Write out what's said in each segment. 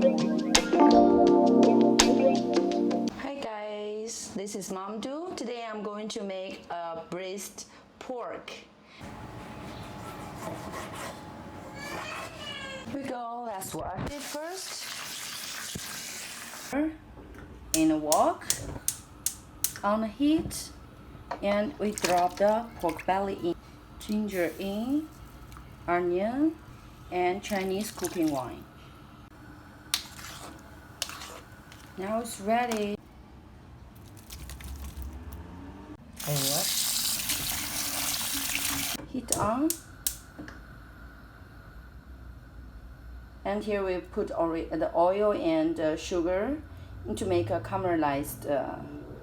Hi guys, this is Mom Do. Today I'm going to make a braised pork. Here we go, let's wash it first. In a wok on the heat, and we drop the pork belly in, ginger in, onion, and Chinese cooking wine. Now it's ready. Heat on. And here we put the oil and sugar to make a caramelized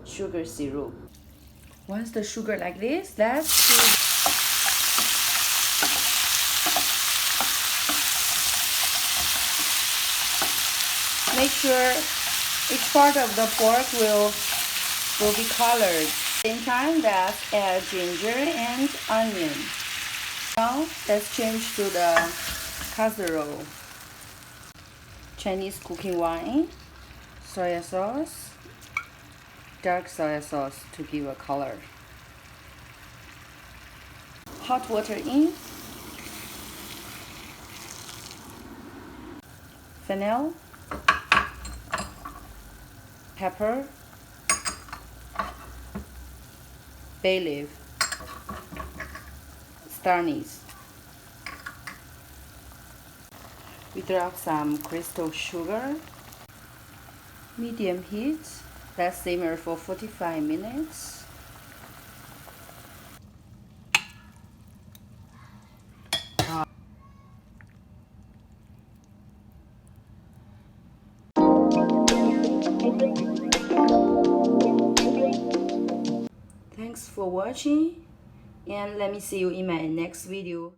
sugar syrup. Once the sugar like this, let's make sure each part of the pork will be colored. Same time, let's add ginger and onion. Now let's change to the casserole. Chinese cooking wine, soy sauce, dark soy sauce to give a color. Hot water in, fennel, pepper, bay leaf, star anise. We drop some crystal sugar, medium heat, let's simmer for 45 minutes. Thanks for watching, and let me see you in my next video.